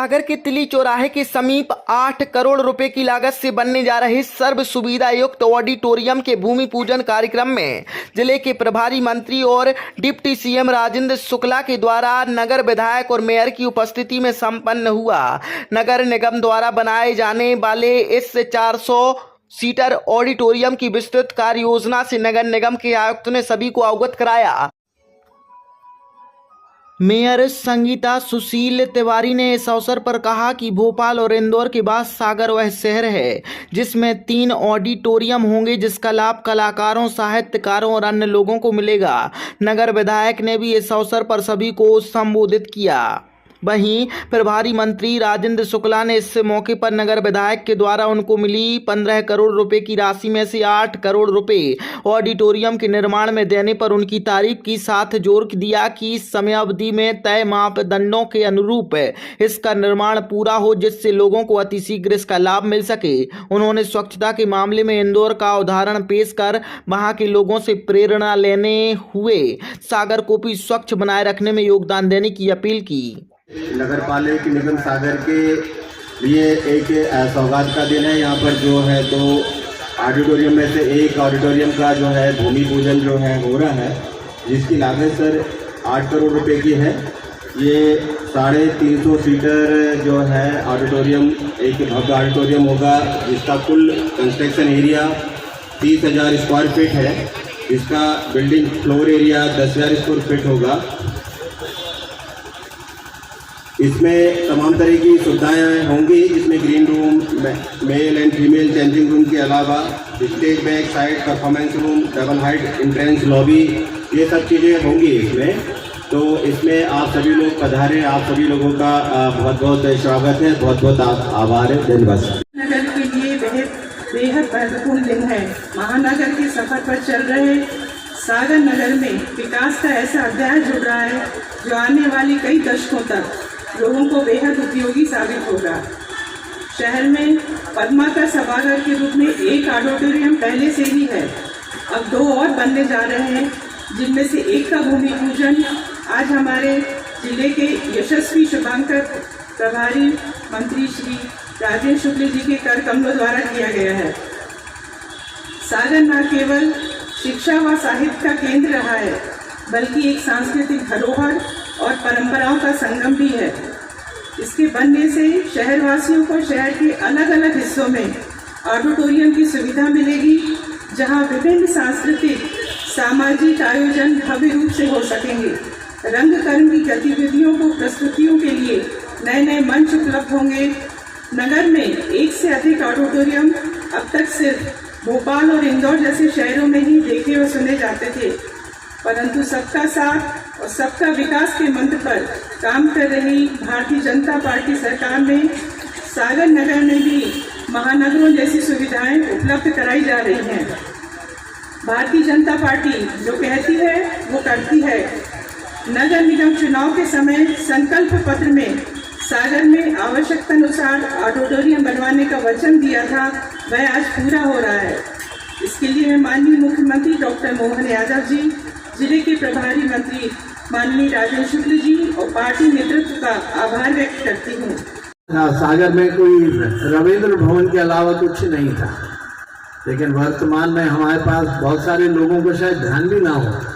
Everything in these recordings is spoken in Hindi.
सागर के तिली चौराहे के समीप 8 करोड़ रुपए की लागत से बनने जा रहे सर्व सुविधा युक्त ऑडिटोरियम के भूमि पूजन कार्यक्रम में जिले के प्रभारी मंत्री और डिप्टी सीएम राजेंद्र शुक्ला के द्वारा नगर विधायक और मेयर की उपस्थिति में संपन्न हुआ। नगर निगम द्वारा बनाए जाने वाले इस 400 सीटर ऑडिटोरियम की विस्तृत कार्य योजना से नगर निगम के आयुक्त ने सभी को अवगत कराया। मेयर संगीता सुशील तिवारी ने इस अवसर पर कहा कि भोपाल और इंदौर के बाद सागर वह शहर है जिसमें 3 ऑडिटोरियम होंगे, जिसका लाभ कलाकारों, साहित्यकारों और अन्य लोगों को मिलेगा। नगर विधायक ने भी इस अवसर पर सभी को संबोधित किया। वहीं प्रभारी मंत्री राजेंद्र शुक्ला ने इस मौके पर नगर विधायक के द्वारा उनको मिली 15 करोड़ रुपए की राशि में से 8 करोड़ रुपए ऑडिटोरियम के निर्माण में देने पर उनकी तारीफ की, साथ जोर दिया कि समयावधि में तय मापदंडों के अनुरूप इसका निर्माण पूरा हो जिससे लोगों को अतिशीघ्र इसका लाभ मिल सके। उन्होंने स्वच्छता के मामले में इंदौर का उदाहरण पेश कर वहां के लोगों से प्रेरणा लेने हुए सागर को भी स्वच्छ बनाए रखने में योगदान देने की अपील की। नगर पालिका निगम सागर के लिए एक सौगात का दिन है। यहाँ पर जो है 2 ऑडिटोरियम में से एक ऑडिटोरियम का जो है भूमि पूजन जो है हो रहा है, जिसकी लागत सर 8 करोड़ रुपए की है। ये 350 सीटर जो है ऑडिटोरियम एक भव्य ऑडिटोरियम होगा, जिसका कुल कंस्ट्रक्शन एरिया 30,000 स्क्वायर फीट है, जिसका building floor area 10,000 square feet होगा। इसमें तमाम तरह की सुविधाएं होंगी, जिसमें green room, male and female changing room के अलावा stage back side performance room, double height entrance lobby, ये सब चीज़ें होंगी इसमें। तो इसमें आप सभी लोग पधारे, आप सभी लोगों का बहुत बहुत स्वागत है, बहुत बहुत आभार है। धन्यवाद। नगर के लिए बेहद महत्वपूर्ण दिन है। महानगर के सफर पर चल रहे सागर नगर में विकास का ऐसा अध्याय जुड़ रहा है जो आने वाली कई दशकों तक लोगों को बेहद उपयोगी साबित होगा। शहर में पद्माकर सभागार के रूप में एक ऑडिटोरियम पहले से ही है, अब 2 और बनने जा रहे हैं, जिनमें से एक का भूमि पूजन आज हमारे जिले के यशस्वी शुभांकर प्रभारी मंत्री श्री राजेंद्र शुक्ला जी के कर कमलों द्वारा किया गया है। सागर न केवल शिक्षा व साहित्य का केंद्र रहा है, बल्कि एक सांस्कृतिक धरोहर और परंपराओं का संगम भी है। इसके बनने से शहरवासियों को शहर के अलग अलग हिस्सों में ऑडिटोरियम की सुविधा मिलेगी, जहां विभिन्न सांस्कृतिक सामाजिक आयोजन भव्य रूप से हो सकेंगे। रंगकर्म की गतिविधियों को प्रस्तुतियों के लिए नए नए मंच उपलब्ध होंगे। नगर में एक से अधिक ऑडिटोरियम अब तक सिर्फ भोपाल और इंदौर जैसे शहरों में ही देखे व सुने जाते थे, परंतु सबका साथ और सबका विकास के मंत्र पर काम कर रही भारतीय जनता पार्टी सरकार में सागर नगर में भी महानगरों जैसी सुविधाएं उपलब्ध कराई जा रही हैं। भारतीय जनता पार्टी जो कहती है वो करती है। नगर निगम चुनाव के समय संकल्प पत्र में सागर में आवश्यकता अनुसार ऑडिटोरियम बनवाने का वचन दिया था, वह आज पूरा हो रहा है। इसके लिए मैं माननीय मुख्यमंत्री डॉक्टर मोहन यादव जी, जिले के प्रभारी मंत्री माननीय राजेंद्र शुक्ला जी और पार्टी नेतृत्व का आभार व्यक्त करती हूँ। सागर में कोई रविंद्र भवन के अलावा कुछ नहीं था, लेकिन वर्तमान में हमारे पास बहुत सारे लोगों को शायद ध्यान भी ना हो।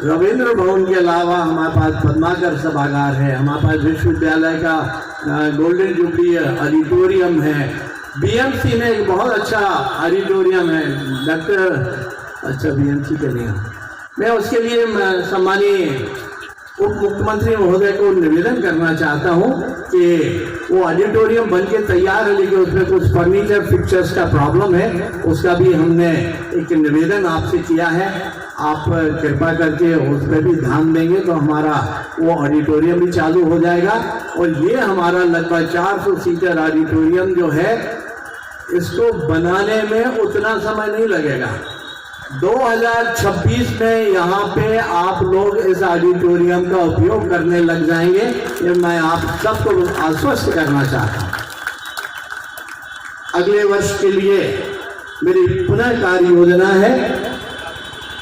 रविंद्र भवन के अलावा हमारे पास पद्माकर सभागार है, हमारे पास विश्वविद्यालय का गोल्डन जुबली ऑडिटोरियम है, बीएमसी में एक बहुत अच्छा ऑडिटोरियम है। बीएमसी के लिए मैं उसके लिए सम्मानीय उप मुख्यमंत्री महोदय को निवेदन करना चाहता हूं कि वो ऑडिटोरियम बनके तैयार है, लेकिन उसमें कुछ फर्नीचर फिक्चर्स का प्रॉब्लम है, उसका भी हमने एक निवेदन आपसे किया है। आप कृपा करके उस पर भी ध्यान देंगे तो हमारा वो ऑडिटोरियम भी चालू हो जाएगा। और ये हमारा लगभग 400 सीटर ऑडिटोरियम जो है, इसको बनाने में उतना समय नहीं लगेगा। 2026 में यहाँ पे आप लोग इस ऑडिटोरियम का उपयोग करने लग जाएंगे, ये मैं आप सबको आश्वस्त करना चाहता हूँ। अगले वर्ष के लिए मेरी पुनः कार्य योजना है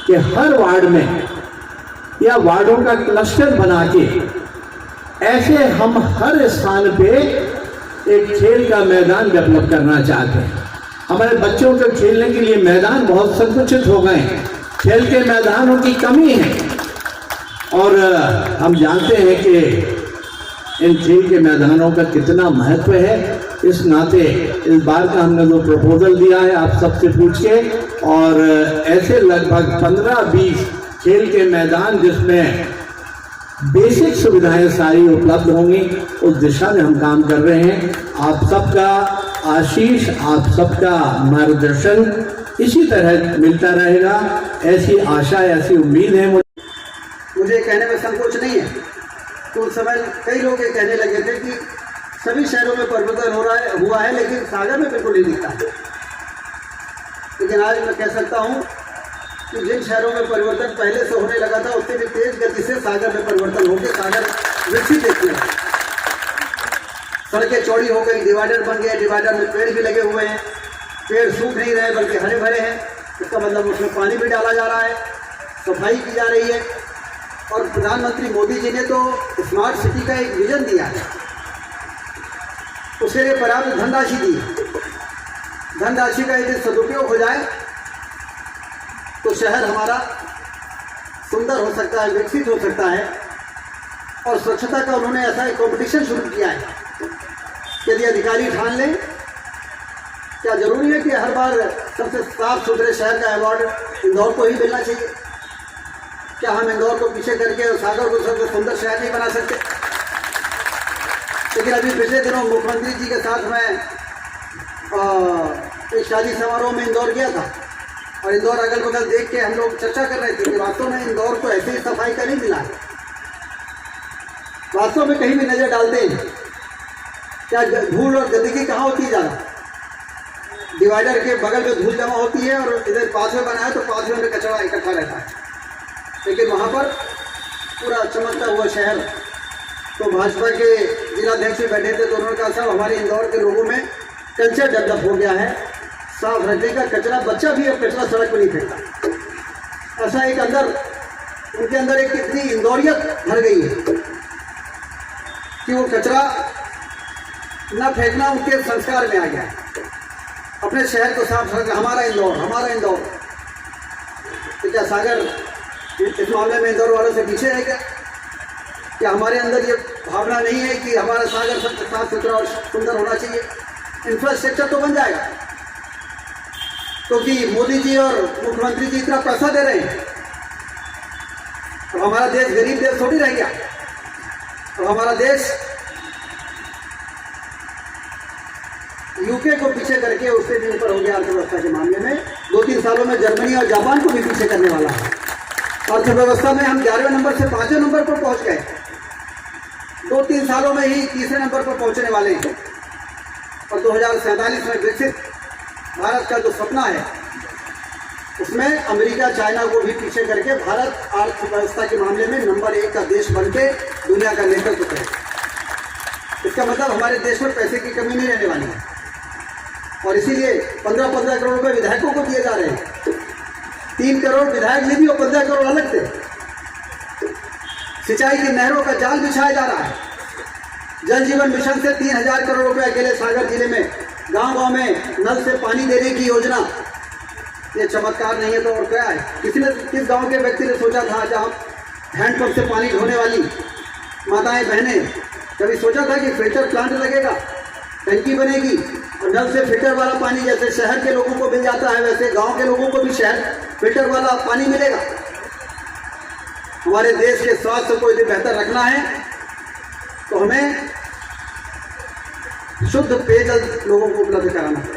कि हर वार्ड में या वार्डों का क्लस्टर बना के ऐसे हम हर स्थान पे एक खेल का मैदान डेवलप करना चाहते हैं। हमारे बच्चों के खेलने के लिए मैदान बहुत संकुचित हो गए हैं, खेल के मैदानों की कमी है और हम जानते हैं कि इन खेल के मैदानों का कितना महत्व है। इस नाते इस बार का हमने जो प्रपोजल दिया है आप सबसे पूछ के, और ऐसे लगभग 15-20 खेल के मैदान जिसमें बेसिक सुविधाएं सारी उपलब्ध होंगी, उस दिशा में हम काम कर रहे हैं। आप सबका आशीष, आप सबका मार्गदर्शन इसी तरह मिलता रहेगा, ऐसी आशा, ऐसी उम्मीद है। मुझे कहने में संकोच नहीं है। तो उस समय कई लोग ये कहने लगे थे कि सभी शहरों में परिवर्तन हुआ है लेकिन सागर में बिल्कुल नहीं दिखता। लेकिन आज मैं कह सकता हूँ कि जिन शहरों में परिवर्तन पहले से होने लगा था उससे भी तेज गति से सागर में परिवर्तन होकर सागर विकसित देखने लगा। सड़कें चौड़ी हो गई, डिवाइडर बन गए, डिवाइडर में पेड़ भी लगे हुए हैं, पेड़ सूख नहीं रहे बल्कि हरे भरे हैं। इसका मतलब उसमें पानी भी डाला जा रहा है, सफाई की जा रही है। और प्रधानमंत्री मोदी जी ने तो स्मार्ट सिटी का एक विजन दिया है, उसके लिए पर्याप्त धनराशि दी है। धनराशि का यदि सदुपयोग हो जाए तो शहर हमारा सुंदर हो सकता है, विकसित हो सकता है। और स्वच्छता का उन्होंने ऐसा एक कॉम्पिटिशन शुरू किया है। यदि अधिकारी ठान लें, क्या जरूरी है कि हर बार सबसे साफ सुथरे शहर का अवार्ड इंदौर को ही मिलना चाहिए? क्या हम इंदौर को पीछे करके और सागर को सबसे सुंदर शहर नहीं बना सकते? लेकिन अभी पिछले दिनों मुख्यमंत्री जी के साथ मैं एक शादी समारोह में इंदौर गया था और इंदौर अगल बगल देख के हम लोग चर्चा कर रहे थे कि वास्तव में इंदौर को ऐसे ही सफाई का नहीं मिला है। वास्तव में कहीं भी नजर डालते हैं क्या धूल और गंदगी कहाँ होती है ज़्यादा? डिवाइडर के बगल में धूल जमा होती है और इधर पाथवे बना है तो पाथवे में कचरा इकट्ठा रहता है। लेकिन वहाँ पर पूरा चमकता हुआ शहर। तो भाजपा के जिलाध्यक्ष भी बैठे थे तो उन्होंने कहा साहब हमारे इंदौर के लोगों में कल्चर डेवलप हो गया है साफ रखने का। कचरा बच्चा भी अब कचरा सड़क पर नहीं फेंकता। ऐसा एक अंदर उनके अंदर एक इतनी इंदौरियत भर गई है कि वो कचरा न फेंकना उनके संस्कार में आ गया है। अपने शहर को साफ रखना, हमारा इंदौर, हमारा इंदौर। तो क्या सागर इस मामले में इंदौर वालों से पीछे है क्या हमारे अंदर ये भावना नहीं है कि हमारा सागर सबसे साफ सुथरा और सुंदर होना चाहिए? इंफ्रास्ट्रक्चर तो बन जाएगा क्योंकि मोदी जी और मुख्यमंत्री जी इतना पैसा दे रहे हैं। अब हमारा देश गरीब देश थोड़ी रह गया। अब हमारा देश यूके को पीछे करके उससे भी ऊपर हो गया अर्थव्यवस्था के मामले में। 2-3 सालों में जर्मनी और जापान को भी पीछे करने वाला है। अर्थव्यवस्था में हम 11वें नंबर से 5वें नंबर पर पहुंच गए। 2-3 सालों में ही 3रे नंबर पर पहुंचने वाले हैं। और 2047 में विकसित भारत का जो सपना है उसमें अमेरिका, चाइना को भी पीछे करके भारत अर्थव्यवस्था के मामले में नंबर 1 का देश बनके दुनिया का नेतृत्व करे। इसका मतलब हमारे देश में पैसे की कमी नहीं रहने वाली है। और इसीलिए 15-15 करोड़ रुपए विधायकों को दिए जा रहे हैं। 3 करोड़ विधायक निधि और 15 करोड़ अलग से। सिंचाई की नहरों का जाल बिछाया जा रहा है। जल जीवन मिशन से 3000 करोड़ रुपए अकेले सागर जिले में गांव-गांव में नल से पानी देने की योजना। ये चमत्कार नहीं है तो और क्या है? किस गांव के व्यक्ति ने सोचा था जहाँ हैंडपंप से पानी ढोने वाली माताएं बहनें, कभी सोचा था कि फिल्टर प्लांट लगेगा, टंकी बनेगी और नल से फिल्टर वाला पानी जैसे शहर के लोगों को मिल जाता है वैसे गांव के लोगों को भी शहर फिल्टर वाला पानी मिलेगा। हमारे देश के स्वास्थ्य को यदि बेहतर रखना है तो हमें शुद्ध पेयजल लोगों को उपलब्ध कराना है।